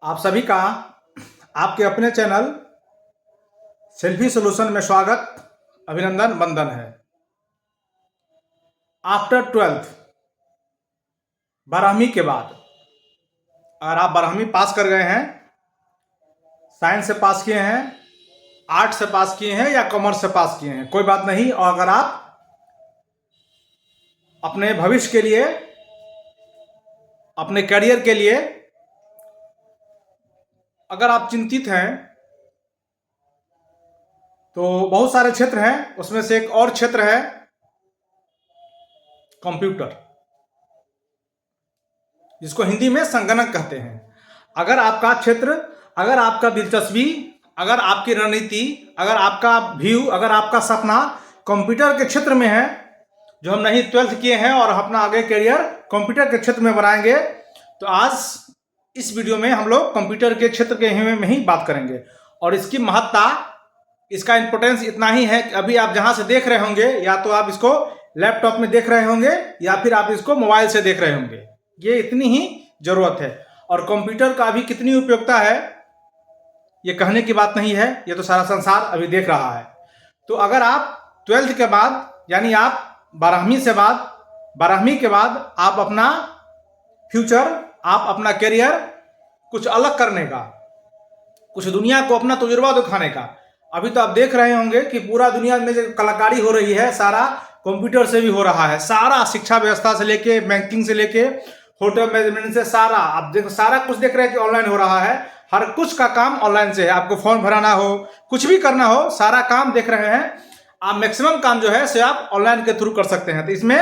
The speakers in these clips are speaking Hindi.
आप सभी का आपके अपने चैनल सेल्फी सॉल्यूशन में स्वागत, अभिनंदन, वंदन है। आफ्टर 12th 12वीं के बाद अगर आप 12वीं पास कर गए हैं, साइंस से पास किए हैं, आर्ट से पास किए हैं या कॉमर्स से पास किए हैं, कोई बात नहीं। और अगर आप अपने भविष्य के लिए, अपने करियर के लिए अगर आप चिंतित हैं तो बहुत सारे क्षेत्र हैं, उसमें से एक और क्षेत्र है कंप्यूटर, जिसको हिंदी में संगणक कहते हैं। अगर आपका क्षेत्र, अगर आपका दिलचस्पी, अगर आपकी रणनीति, अगर आपका व्यू, अगर आपका सपना कंप्यूटर के क्षेत्र में है, जो हम नहीं 12th किए हैं और अपना आगे करियर कंप्यूटर के क्षेत्र में बनाएंगे, तो आज इस वीडियो में हम लोग कंप्यूटर के क्षेत्र के में ही बात करेंगे। और इसकी महत्ता, इसका इंपॉर्टेंस इतना ही है कि अभी आप जहां से देख रहे होंगे, या तो आप इसको लैपटॉप में देख रहे होंगे या फिर आप इसको मोबाइल से देख रहे होंगे। ये इतनी ही जरूरत है। और कंप्यूटर का अभी कितनी उपयोगिता है, ये कहने की बात नहीं है, ये तो सारा संसार अभी देख रहा है। तो अगर आप 12th के बाद, यानी आप 12वीं के बाद आप अपना फ्यूचर, आप अपना करियर कुछ अलग करने का, कुछ दुनिया को अपना तजुर्बा दिखाने का, अभी तो आप देख रहे होंगे कि पूरा दुनिया में जो कलाकारी हो रही है, सारा कंप्यूटर से भी हो रहा है। सारा शिक्षा व्यवस्था से लेके, बैंकिंग से लेके, होटल मैनेजमेंट से, सारा आप देखो, सारा कुछ देख रहे हैं कि ऑनलाइन हो रहा है। हर कुछ का काम ऑनलाइन से है। आपको फॉर्म भराना हो, कुछ भी करना हो, सारा काम देख रहे हैं आप। मैक्सिमम काम जो है से आप ऑनलाइन के थ्रू कर सकते हैं। तो इसमें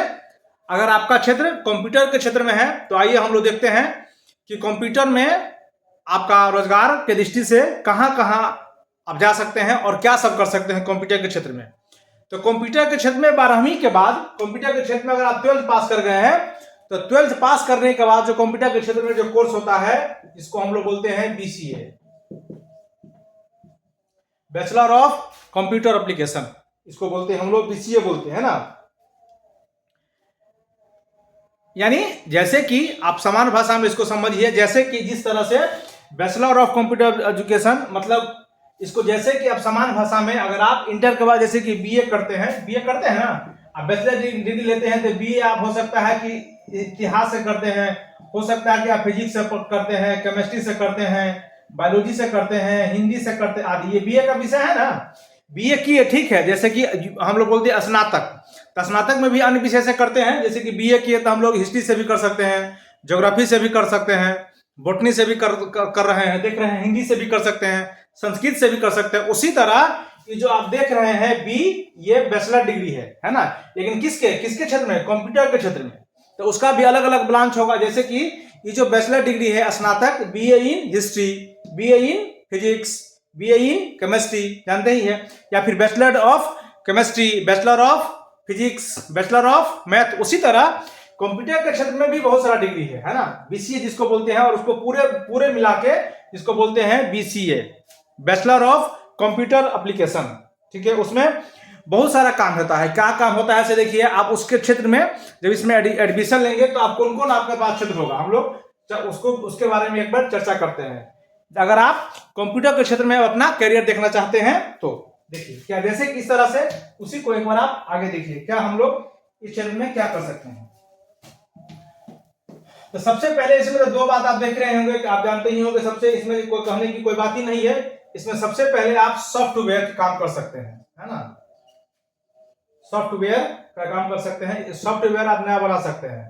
अगर आपका क्षेत्र कंप्यूटर के क्षेत्र में है, तो आइए हम लोग देखते हैं कि कंप्यूटर में आपका रोजगार के दृष्टि से कहां कहां आप जा सकते हैं और क्या सब कर सकते हैं कंप्यूटर के क्षेत्र में। तो कंप्यूटर के क्षेत्र में 12वीं के बाद, कंप्यूटर के क्षेत्र में अगर आप 12th पास कर गए हैं, तो 12th पास करने के बाद जो कंप्यूटर के क्षेत्र में जो कोर्स होता है, जिसको हम लोग बोलते हैं BCA, bachelor of computer application, इसको बोलते हैं हम लोग, BCA बोलते हैं ना। यानी जैसे कि आप समान भाषा में इसको समझिए, जैसे कि जिस तरह से बैचलर ऑफ कंप्यूटर एजुकेशन, मतलब इसको जैसे कि आप समान भाषा में, अगर आप इंटर के बाद जैसे कि BA करते हैं ना, आप बैचलर डिग्री लेते हैं, तो BA आप हो सकता है कि इतिहास से करते हैं, हो सकता है कि आप फिजिक्स से करते हैं, केमिस्ट्री से करते हैं, बायोलॉजी से करते हैं, हिंदी से करते हैं आदि। ये BA का विषय है ना। BA की ठीक है, जैसे कि हम लोग बोलते हैं स्नातक, तो स्नातक में भी अन्य विषय से करते हैं। जैसे कि BA किए तो हम लोग हिस्ट्री से भी कर सकते हैं, ज्योग्राफी से भी कर सकते हैं, बॉटनी से भी कर रहे हैं, देख रहे हैं, हिंदी से भी कर सकते हैं, संस्कृत से भी कर सकते हैं। उसी तरह ये जो आप देख रहे हैं B, ये बैचलर डिग्री है ना। लेकिन किसके क्षेत्र में? कंप्यूटर के क्षेत्र में। तो उसका भी अलग अलग ब्रांच होगा। जैसे कि ये जो बैचलर डिग्री है स्नातक, BA in history, BA in physics, BA in chemistry, जानते ही है, या फिर bachelor of chemistry, bachelor of physics, bachelor of math. उसी तरह कंप्यूटर के क्षेत्र में भी बहुत सारा डिग्री है ना, BCA जिसको बोलते हैं, और उसको पूरे मिला के जिसको बोलते हैं BCA, bachelor of computer application. ठीक है, उसमें बहुत सारा काम होता है। क्या काम होता है से देखिए, आप उसके क्षेत्र में जब इसमें एडमिशन लेंगे तो आप कौन कौन आपके पास क्षेत्र होगा, हम लोग उसके बारे में एक बार चर्चा करते हैं। अगर आप कंप्यूटर के क्षेत्र में अपना करियर देखना चाहते हैं तो देखिए क्या, जैसे किस तरह से, उसी को एक बार आप आगे देखिए, क्या हम लोग इस क्षेत्र में क्या कर सकते हैं। तो सबसे पहले इसमें तो दो बात आप देख रहे होंगे कि आप जानते ही होंगे, सबसे इसमें कोई कहने की कोई बात ही नहीं है। इसमें सबसे पहले आप सॉफ्टवेयर का काम कर सकते हैं, है ना। सॉफ्टवेयर का काम कर सकते हैं, सॉफ्टवेयर आप नया बना सकते हैं।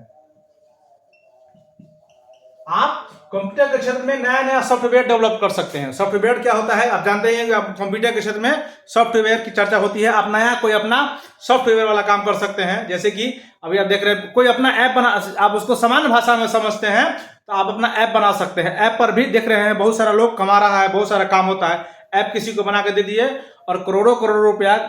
आप कंप्यूटर के क्षेत्र में नया नया सॉफ्टवेयर डेवलप कर सकते हैं। सॉफ्टवेयर क्या होता है आप जानते हैं कि आप कंप्यूटर के क्षेत्र में सॉफ्टवेयर की चर्चा होती है। आप नया कोई अपना सॉफ्टवेयर वाला काम कर सकते हैं। जैसे कि अभी आप देख रहे हैं कोई अपना ऐप बना, आप उसको सामान्य भाषा में समझते हैं तो आप अपना ऐप बना सकते हैं। ऐप पर भी देख रहे हैं बहुत सारा लोग कमा रहा है, बहुत सारा काम होता है। ऐप किसी को बना के दे दिए और करोड़ों करोड़ रुपया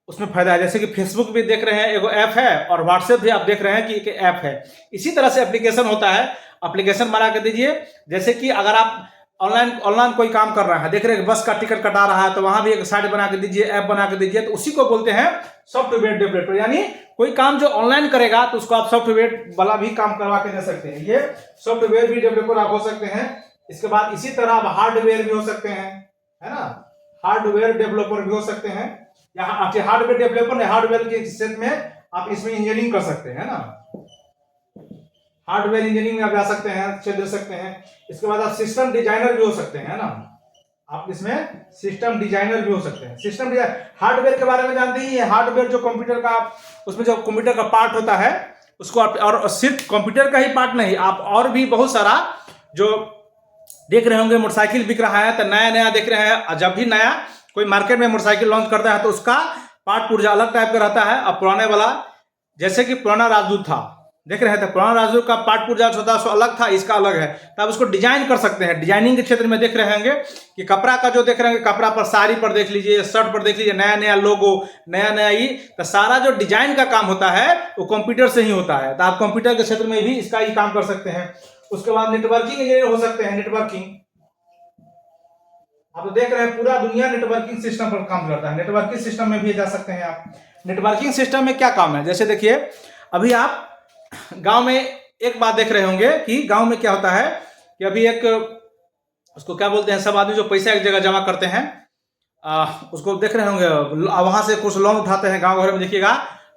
उसमें फायदा है। जैसे कि फेसबुक भी देख रहे हैं एगो ऐप है, और व्हाट्सएप भी आप देख रहे हैं कि एक ऐप है। इसी तरह से एप्लीकेशन होता है, एप्लीकेशन बना के दीजिए। जैसे कि अगर आप ऑनलाइन कोई काम कर रहा है, देख रहे हैं बस का टिकट कटा रहा है, तो वहां भी एक साइट बना के दीजिए, ऐप बना के दीजिए, तो उसी को बोलते हैं सॉफ्टवेयर डेवलपर। यानी कोई काम जो ऑनलाइन करेगा तो उसको आप सॉफ्टवेयर वाला भी काम करवा के दे सकते हैं। ये सॉफ्टवेयर भी डेवलपर आप हो सकते हैं। इसके बाद इसी तरह आप हार्डवेयर भी हो सकते हैं, है ना, हार्डवेयर डेवलपर भी हो सकते हैं, या हार्डवेयर डेवलपर ने हार्डवेयर के क्षेत्र में आप इसमें इंजीनियरिंग कर सकते हैं ना, हार्डवेयर इंजीनियरिंग में आप जा सकते हैं, क्षेत्र दे सकते हैं। इसके बाद आप सिस्टम डिजाइनर भी हो सकते हैं, है ना, आप इसमें सिस्टम डिजाइनर भी हो सकते हैं। सिस्टम डिजाइन हार्डवेयर के बारे में जानते ही है, हार्डवेयर जो कंप्यूटर का उसमें जो कंप्यूटर का पार्ट होता है उसको आप, और सिर्फ कंप्यूटर का ही पार्ट नहीं, आप और भी बहुत सारा जो देख रहे होंगे, मोटरसाइकिल बिक रहा है तो नया नया देख रहे हैं, जब भी नया कोई मार्केट में मोटरसाइकिल लॉन्च करता है तो उसका पार्ट पुर्जा अलग टाइप का रहता है। अब पुराने वाला जैसे कि पुराना राजदूत था, देख रहे थे, पुराना राजदूत का पार्ट पुर्जा जो था सो अलग था, इसका अलग है, तो आप उसको डिजाइन कर सकते हैं। डिजाइनिंग के क्षेत्र में देख रहे होंगे कि कपड़ा का जो देख रहे होंगे, कपड़ा पर, साड़ी पर देख लीजिए, शर्ट पर देख लीजिए, नया नया लोगो, नया नया ये, तो सारा जो डिजाइन का काम होता है वो कंप्यूटर से ही होता है, तो आप कंप्यूटर के क्षेत्र में भी इसका ही काम कर सकते हैं। उसके बाद नेटवर्किंग इंजीनियर हो सकते हैं। नेटवर्किंग आप तो देख रहे हैं पूरा दुनिया नेटवर्किंग सिस्टम पर काम करता है, नेटवर्किंग सिस्टम में भी जा सकते हैं आप। नेटवर्किंग सिस्टम में क्या काम है, जैसे देखिए अभी आप गांव में एक बात देख रहे होंगे कि गांव में क्या होता है कि अभी एक उसको क्या बोलते हैं, सब आदमी जो पैसा एक जगह जमा करते हैं, उसको देख रहे होंगे, वहां से कुछ लोन उठाते हैं। गांव घर में देखिएगा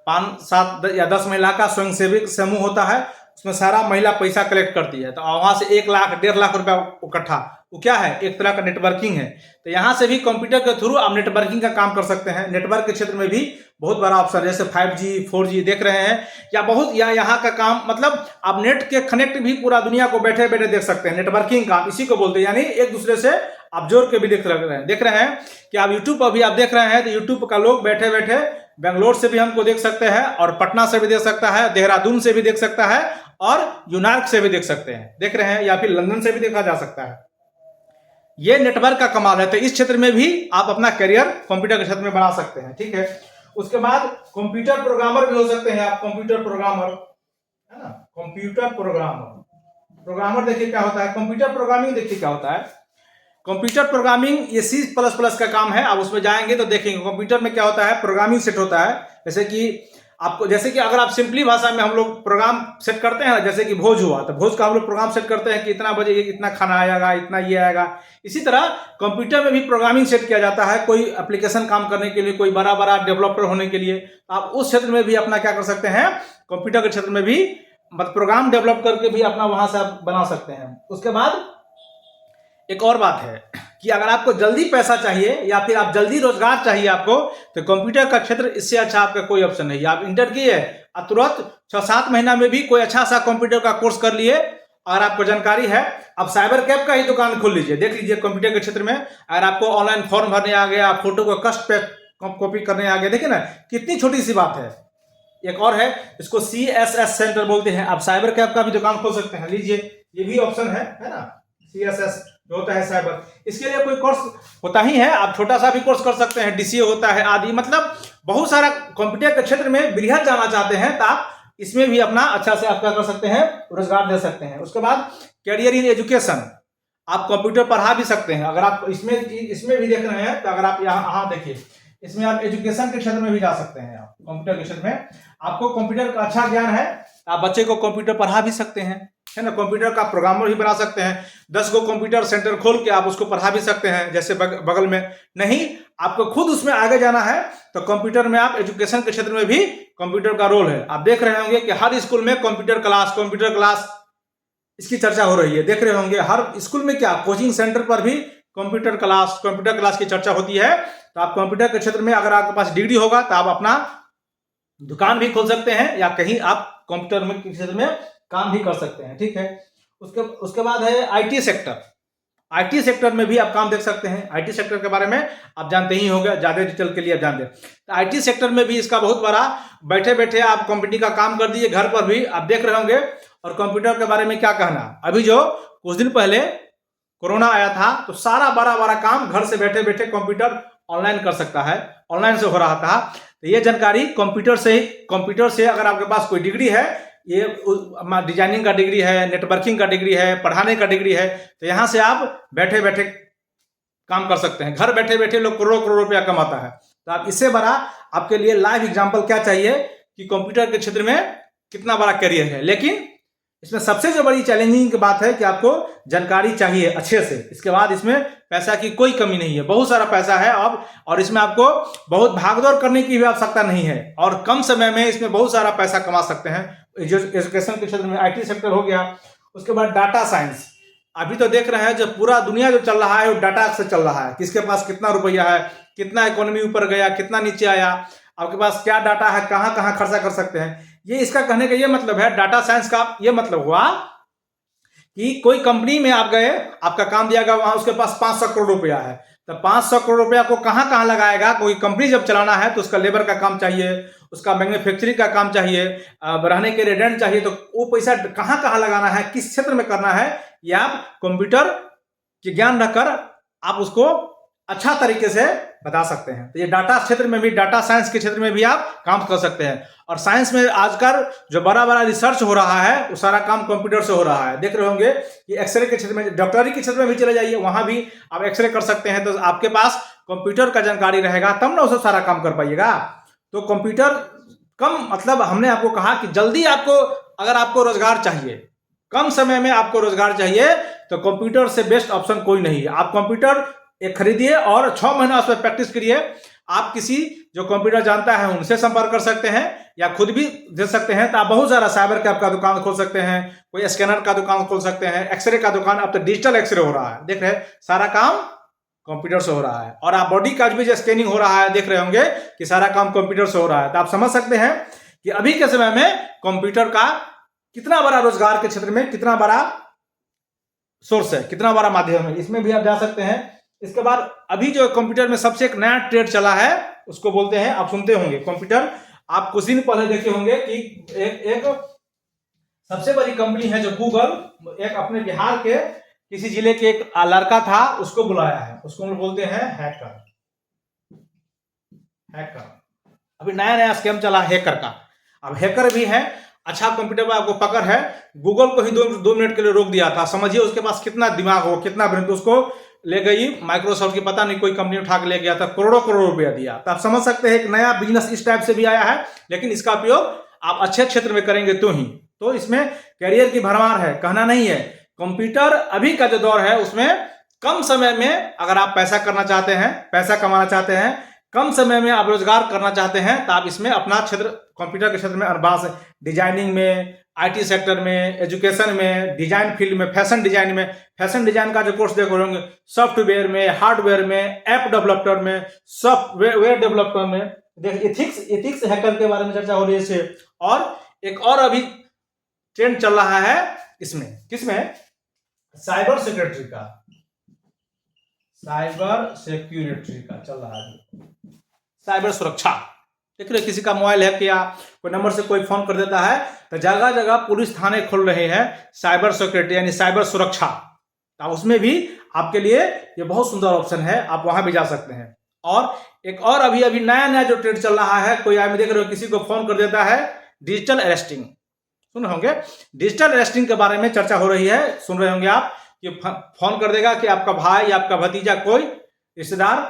5, 7 या 10 महिला का स्वयंसेवी समूह होता है, उसमें सारा महिला पैसा कलेक्ट करती है, तो वहां से 1 लाख 1.5 लाख रुपया इकट्ठा, वो क्या है, एक तरह का नेटवर्किंग है। तो यहाँ से भी कंप्यूटर के थ्रू आप नेटवर्किंग का काम कर सकते हैं। नेटवर्क के क्षेत्र में भी बहुत बड़ा ऑप्शन, जैसे 5G 4G देख रहे हैं, या बहुत या यहाँ का काम, मतलब आप नेट के कनेक्ट भी पूरा दुनिया को बैठे बैठे देख सकते हैं। नेटवर्किंग काम इसी को बोलते हैं, यानी एक दूसरे से आप जोड़ के भी देख रहे हैं कि आप यूट्यूब पर भी आप देख रहे हैं, तो यूट्यूब का लोग बैठे बैठे बेंगलोर से भी हमको देख सकते हैं, और पटना से भी देख सकता है, देहरादून से भी देख सकता है, और न्यूयॉर्क से भी देख सकते हैं, देख रहे हैं, या फिर लंदन से भी देखा जा सकता है। ये नेटवर्क का कमाल है। तो इस क्षेत्र में भी आप अपना करियर कंप्यूटर के क्षेत्र में बना सकते हैं, ठीक है। उसके बाद कंप्यूटर प्रोग्रामर भी हो सकते हैं आप, कंप्यूटर प्रोग्रामर, है ना, कंप्यूटर प्रोग्रामर देखिए क्या होता है, कंप्यूटर प्रोग्रामिंग देखिए क्या होता है। कंप्यूटर प्रोग्रामिंग ये C++ का काम है, आप उसमें जाएंगे तो देखेंगे कंप्यूटर में क्या होता है, प्रोग्रामिंग सेट होता है। जैसे कि आपको, जैसे कि अगर आप सिंपली भाषा में हम लोग प्रोग्राम सेट करते हैं, जैसे कि भोज हुआ तो भोज का हम लोग प्रोग्राम सेट करते हैं कि इतना बजे इतना खाना आएगा, इतना ये आएगा। इसी तरह कंप्यूटर में भी प्रोग्रामिंग सेट किया जाता है, कोई एप्लीकेशन काम करने के लिए, कोई बड़ा बड़ा डेवलपर होने के लिए, आप उस क्षेत्र में भी अपना क्या कर सकते हैं, कंप्यूटर के क्षेत्र में भी प्रोग्राम डेवलप करके भी अपना वहां से आप बना सकते हैं। उसके बाद एक और बात है कि अगर आपको जल्दी पैसा चाहिए या फिर आप जल्दी रोजगार चाहिए आपको, तो कंप्यूटर का क्षेत्र इससे अच्छा आपका कोई ऑप्शन नहीं है। आप इंटर किए और तुरंत 6-7 महीना में भी कोई अच्छा सा कंप्यूटर का कोर्स कर लिए, अगर आपको जानकारी है, आप साइबर कैफ का ही दुकान खोल लीजिए, देख लीजिए कंप्यूटर के क्षेत्र में। अगर आपको ऑनलाइन फॉर्म भरने आ गया, फोटो को कस्ट पे कॉपी करने आ गया, देखिए ना कितनी छोटी सी बात है। एक और है, इसको CSS सेंटर बोलते हैं, आप साइबर कैफ का भी दुकान खोल सकते हैं, लीजिए, ये भी ऑप्शन है ना, CSS जो होता है साइबर, इसके लिए कोई कोर्स होता ही है, आप छोटा सा भी कोर्स कर सकते हैं, DCA होता है आदि, मतलब बहुत सारा कंप्यूटर के क्षेत्र में बृहद जाना चाहते हैं तो आप इसमें भी अपना अच्छा से आप क्या कर सकते हैं, रोजगार दे सकते हैं। उसके बाद कैरियर इन एजुकेशन, आप कंप्यूटर पढ़ा भी सकते हैं। अगर आप इसमें भी देख रहे हैं तो अगर आप यहाँ देखिए, इसमें आप एजुकेशन के क्षेत्र में भी जा सकते हैं। आप कंप्यूटर के क्षेत्र में आपको कंप्यूटर का अच्छा ज्ञान है, आप बच्चे को कंप्यूटर पढ़ा भी सकते हैं, है ना, कंप्यूटर का प्रोग्रामर भी बना सकते हैं। 10 गो कंप्यूटर सेंटर खोल के आप उसको पढ़ा भी सकते हैं, जैसे बगल में। नहीं, आपको खुद उसमें आगे जाना है तो कंप्यूटर में आप एजुकेशन के क्षेत्र में भी कंप्यूटर का रोल है। आप देख रहे होंगे कि हर स्कूल में कंप्यूटर क्लास इसकी चर्चा हो रही है, देख रहे होंगे हर स्कूल में, क्या कोचिंग सेंटर पर भी कंप्यूटर क्लास की चर्चा होती है। तो आप कंप्यूटर के क्षेत्र में अगर आपके पास डिग्री होगा तो आप अपना दुकान भी खोल सकते हैं, या कहीं आप कंप्यूटर में क्षेत्र में काम भी कर सकते हैं, ठीक है। उसके बाद है IT सेक्टर। IT सेक्टर में भी आप काम देख सकते हैं। IT सेक्टर के बारे में आप जानते ही होंगे, ज्यादा डिटेल के लिए आप जानते हैं। तो IT सेक्टर में भी इसका बहुत बड़ा, बैठे बैठे आप कंपनी का काम कर दीजिए, घर पर भी आप देख रहे होंगे। और कंप्यूटर के बारे में क्या कहना, अभी जो कुछ दिन पहले कोरोना आया था तो सारा बड़ा काम घर से बैठे बैठे कंप्यूटर ऑनलाइन कर सकता है, ऑनलाइन से हो रहा था। तो ये जानकारी कंप्यूटर से अगर आपके पास कोई डिग्री है, ये डिजाइनिंग का डिग्री है, नेटवर्किंग का डिग्री है, पढ़ाने का डिग्री है, तो यहाँ से आप बैठे बैठे काम कर सकते हैं। घर बैठे बैठे लोग करोड़ों रुपया कमाता है। तो आप इससे बड़ा आपके लिए लाइव एग्जाम्पल क्या चाहिए कि कंप्यूटर के क्षेत्र में कितना बड़ा करियर है। लेकिन इसमें सबसे जो बड़ी चैलेंजिंग की बात है कि आपको जानकारी चाहिए अच्छे से। इसके बाद इसमें पैसा की कोई कमी नहीं है, बहुत सारा पैसा है अब, और इसमें आपको बहुत भागदौड़ करने की भी आवश्यकता नहीं है, और कम समय में इसमें बहुत सारा पैसा कमा सकते हैं। एजुकेशन के क्षेत्र में IT सेक्टर हो गया, उसके बाद डाटा साइंस। अभी तो देख रहे हैं जो पूरा दुनिया जो चल रहा है वो डाटा से चल रहा है, किसके पास कितना रुपया है, कितना इकोनॉमी ऊपर गया, कितना नीचे आया, आपके पास क्या डाटा है, कहाँ कहाँ खर्चा कर सकते हैं। ये इसका कहने का ये मतलब है, डाटा साइंस का ये मतलब हुआ कि कोई कंपनी में आप गए, आपका काम दिया गया, वहां उसके पास 500 करोड़ रुपया है, तो 500 करोड़ रुपया को कहाँ कहाँ लगाएगा। कोई कंपनी जब चलाना है तो उसका लेबर का काम चाहिए, उसका मैन्युफैक्चरिंग का काम चाहिए, रहने के लिए रेंट चाहिए, तो वो पैसा कहाँ कहाँ लगाना है, किस क्षेत्र में करना है, ये आप कंप्यूटर के ज्ञान रखकर आप उसको अच्छा तरीके से बता सकते हैं। तो ये डाटा क्षेत्र में भी, डाटा साइंस के क्षेत्र में भी आप काम कर सकते हैं। और साइंस में आजकल जो बड़ा बड़ा रिसर्च हो रहा है वो सारा काम कंप्यूटर से हो रहा है। देख रहे होंगे कि एक्सरे के क्षेत्र में, डॉक्टरी के क्षेत्र में भी चले जाइए, वहां भी आप एक्सरे कर सकते हैं। तो आपके पास कंप्यूटर का जानकारी रहेगा तब ना उसे सारा काम कर पाइएगा। तो कंप्यूटर कम, मतलब हमने आपको कहा कि जल्दी आपको, अगर आपको रोजगार चाहिए, कम समय में आपको रोजगार चाहिए, तो कंप्यूटर से बेस्ट ऑप्शन कोई नहीं है। आप कंप्यूटर एक खरीदिए और 6 महीना उस पर प्रैक्टिस करिए। आप किसी जो कंप्यूटर जानता है उनसे संपर्क कर सकते हैं, या खुद भी दे सकते हैं। तो आप बहुत सारा साइबर कैफ का दुकान खोल सकते हैं, कोई स्कैनर का दुकान खोल सकते हैं, एक्सरे का दुकान। अब तो डिजिटल एक्सरे हो रहा है, देख रहे हैं, सारा काम कंप्यूटर से हो रहा है। और आप बॉडी का भी जो स्कैनिंग हो रहा है, देख रहे होंगे कि सारा काम कंप्यूटर से हो रहा है। तो आप समझ सकते हैं कि अभी के समय में कंप्यूटर का कितना बड़ा रोजगार के क्षेत्र में कितना बड़ा सोर्स है, कितना बड़ा माध्यम है, इसमें भी आप जा सकते हैं। इसके बाद अभी जो कंप्यूटर में सबसे एक नया ट्रेड चला है उसको बोलते हैं, आप सुनते होंगे कंप्यूटर, आप कुछ दिन पहले देखे होंगे कि एक सबसे बड़ी कंपनी है जो गूगल, एक अपने बिहार के किसी जिले के एक लड़का था, उसको बुलाया है, उसको बोलते हैं हैकर। अभी नया नया स्कैम चला हैकर का। अब हैकर भी है, अच्छा कंप्यूटर में आपको पकड़ है, गूगल को ही 2 मिनट के लिए रोक दिया था। समझिए उसके पास कितना दिमाग हो, कितना ब्रेन। तो उसको ले गई माइक्रोसॉफ्ट की, पता नहीं कोई कंपनी उठा के ले गया था, करोड़ों करोड़ रुपया दिया। तो आप समझ सकते हैं एक नया बिजनेस इस टाइप से भी आया है, लेकिन इसका उपयोग आप अच्छे क्षेत्र में करेंगे तो ही। तो इसमें कैरियर की भरमार है, कहना नहीं है। कंप्यूटर अभी का जो दौर है उसमें कम समय में अगर आप पैसा करना चाहते हैं, पैसा कमाना चाहते हैं, कम समय में आप रोजगार करना चाहते हैं, तो आप इसमें अपना क्षेत्र, कंप्यूटर के क्षेत्र में एडवांस, डिजाइनिंग में, IT सेक्टर में, एजुकेशन में, डिजाइन फील्ड में, फैशन डिजाइन में, फैशन डिजाइन का जो कोर्स देख रहे होंगे, सॉफ्टवेयर में, हार्डवेयर में, ऐप डेवलपर में, सॉफ्टवेयर डेवलपर में, एथिक्स हैकर के बारे में चर्चा हो रही है। और एक और अभी ट्रेंड चल रहा है इसमें, किसमें, साइबर सिक्योरिटी का, साइबर सिक्योरिटी का चल रहा है, साइबर सुरक्षा। देख रहे किसी का मोबाइल है क्या, कोई नंबर से कोई फोन कर देता है, तो जगह जगह पुलिस थाने खोल रहे हैं साइबर सिक्योरिटी यानी साइबर सुरक्षा। तो उसमें भी आपके लिए ये बहुत सुंदर ऑप्शन है, आप वहां भी जा सकते हैं। और एक और अभी नया जो ट्रेंड चल रहा है, कोई आप देख रहे हो किसी को फोन कर देता है, डिजिटल अरेस्टिंग। सुन होंगे डिजिटल अरेस्टिंग के बारे में चर्चा हो रही है, सुन रहे होंगे आप कि फोन कर देगा कि आपका भाई या आपका भतीजा, कोई रिश्तेदार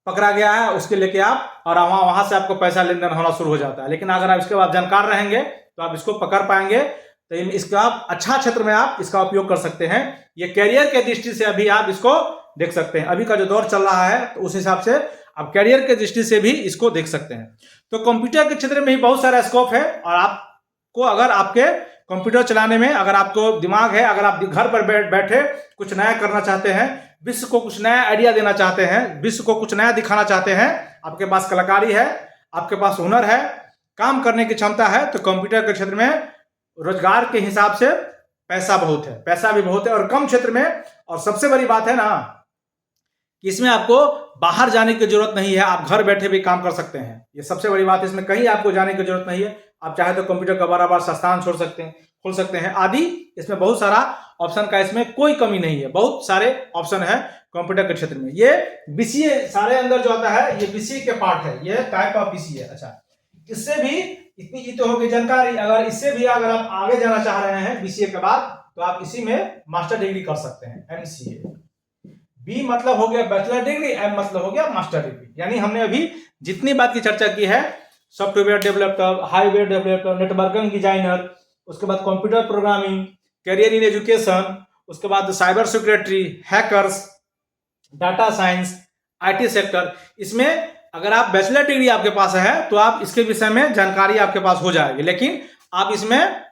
पकड़ा गया है, उसके लेके आप, और वहां से आपको पैसा लेन देन होना शुरू हो जाता है। लेकिन अगर आप इसके बाद जानकार रहेंगे तो आप इसको पकड़ पाएंगे। तो इसका आप अच्छा क्षेत्र में आप इसका उपयोग कर सकते हैं। ये कैरियर के दृष्टि से अभी आप इसको देख सकते हैं, अभी का जो दौर चल रहा है, तो उस हिसाब से आप कैरियर के दृष्टि से भी इसको देख सकते हैं। तो कंप्यूटर के क्षेत्र में ही बहुत सारा स्कोप है, और आपको अगर आपके कंप्यूटर चलाने में अगर आपको दिमाग है, अगर आप घर पर बैठे कुछ नया करना चाहते हैं, विश्व को कुछ नया आइडिया देना चाहते हैं, विश्व को कुछ नया दिखाना चाहते हैं, आपके पास कलाकारी है, आपके पास हुनर है, काम करने की क्षमता है, तो कंप्यूटर के क्षेत्र में रोजगार के हिसाब से पैसा बहुत है, पैसा भी बहुत है, और कम क्षेत्र में। और सबसे बड़ी बात है ना कि इसमें आपको बाहर जाने की जरूरत नहीं है, आप घर बैठे भी काम कर सकते हैं। ये सबसे बड़ी बात है, इसमें कहीं आपको जाने की जरूरत नहीं है। आप चाहे तो कंप्यूटर का बार संस्थान छोड़ सकते हैं, खोल सकते हैं आदि। इसमें बहुत सारा ऑप्शन का, इसमें कोई कमी नहीं है, बहुत सारे ऑप्शन है कंप्यूटर के क्षेत्र में। ये BCA सारे अंदर जो आता है, ये BCA के पार्ट है, ये टाइप ऑफ BCA। अच्छा, इससे भी इतनी तो होगी जानकारी। अगर इससे भी अगर आप आगे जाना चाह रहे हैं BCA के बाद, तो आप इसी में मास्टर डिग्री कर सकते हैं, MCA। B मतलब हो गया बैचलर डिग्री, M मतलब हो गया मास्टर डिग्री। यानी हमने अभी जितनी बात की चर्चा की है, software developer, hardware developer, networking designer, उसके बाद computer programming, career in education, उसके बाद cyber security, hackers, data science, IT sector. इसमें अगर आप बैचलर डिग्री आपके पास है तो आप इसके विषय में जानकारी आपके पास हो जाएगी, लेकिन आप इसमें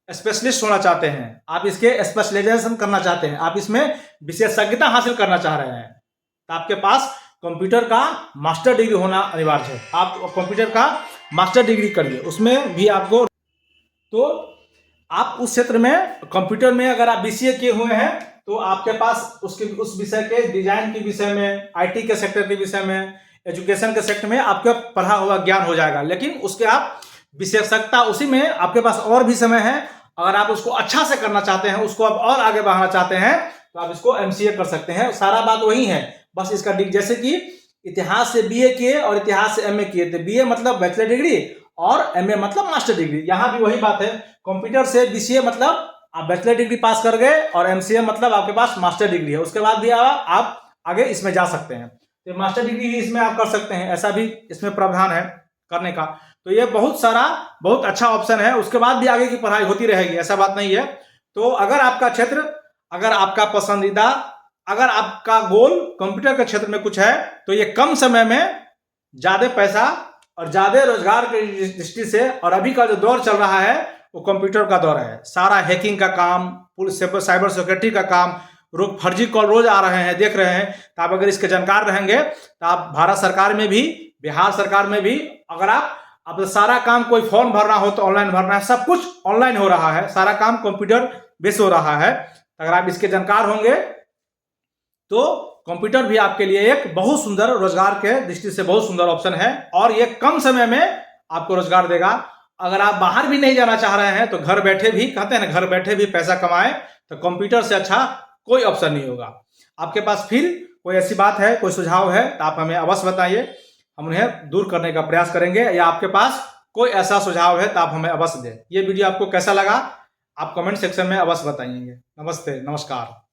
स्पेशलिस्ट होना चाहते हैं, आप इसके स्पेशलाइजेशन करना चाहते हैं, आप इसमें विशेषज्ञता हासिल करना चाह रहे हैं, तो आपके पास कंप्यूटर का मास्टर डिग्री होना अनिवार्य है। आप कंप्यूटर का मास्टर डिग्री करिए, उसमें भी आपको, तो आप उस क्षेत्र में कंप्यूटर में अगर आप बीसीए किए हुए हैं तो आपके पास उस विषय के डिजाइन के विषय में, आईटी के सेक्टर के विषय में, एजुकेशन के सेक्टर में आपका पढ़ा हुआ ज्ञान हो जाएगा, लेकिन उसके आप विशेषज्ञता उसी में आपके पास और भी समय है। अगर आप उसको अच्छा से करना चाहते हैं, उसको आप और आगे बढ़ाना चाहते हैं तो आप इसको एमसीए कर सकते हैं। सारा बात वही है, बस इसका जैसे कि इतिहास से बीए किए और इतिहास से एमए किए थे, बीए मतलब बैचलर डिग्री और एमए मतलब मास्टर डिग्री। यहाँ भी वही बात है, कंप्यूटर से बीसीए मतलब आप बैचलर डिग्री पास कर गए और एमसीए मतलब आपके पास मास्टर डिग्री है, उसके बाद भी आप आगे इसमें जा सकते हैं, तो मास्टर डिग्री भी इसमें आप कर सकते हैं, ऐसा भी इसमें प्रावधान है करने का। तो ये बहुत अच्छा ऑप्शन है, उसके बाद भी आगे की पढ़ाई होती रहेगी, ऐसा बात नहीं है। तो अगर आपका क्षेत्र, अगर आपका पसंदीदा, अगर आपका गोल कंप्यूटर के क्षेत्र में कुछ है तो ये कम समय में ज्यादा पैसा और ज्यादा रोजगार की दृष्टि से, और अभी का जो दौर चल रहा है वो कंप्यूटर का दौर है। सारा हैकिंग का काम, साइबर सिक्योरिटी का काम, फर्जी कॉल रोज आ रहे हैं, देख रहे हैं। तो आप अगर इसके जानकार रहेंगे तो आप भारत सरकार में भी, बिहार सरकार में भी, अगर आप सारा काम, कोई फॉर्म भरना हो तो ऑनलाइन भरना है, सब कुछ ऑनलाइन हो रहा है, सारा काम कंप्यूटर बेस हो रहा है। अगर आप इसके जानकार होंगे तो कंप्यूटर भी आपके लिए एक बहुत सुंदर, रोजगार के दृष्टि से बहुत सुंदर ऑप्शन है, और ये कम समय में आपको रोजगार देगा। अगर आप बाहर भी नहीं जाना चाह रहे हैं तो घर बैठे भी, कहते हैं ना, घर बैठे भी पैसा कमाएं, तो कंप्यूटर से अच्छा कोई ऑप्शन नहीं होगा आपके पास। फिर कोई ऐसी बात है, कोई सुझाव है तो आप हमें अवश्य बताइए, हम उन्हें दूर करने का प्रयास करेंगे, या आपके पास कोई ऐसा सुझाव है तो आप हमें अवश्य दें। ये वीडियो आपको कैसा लगा आप कमेंट सेक्शन में अवश्य बताइएंगे। नमस्ते, नमस्कार।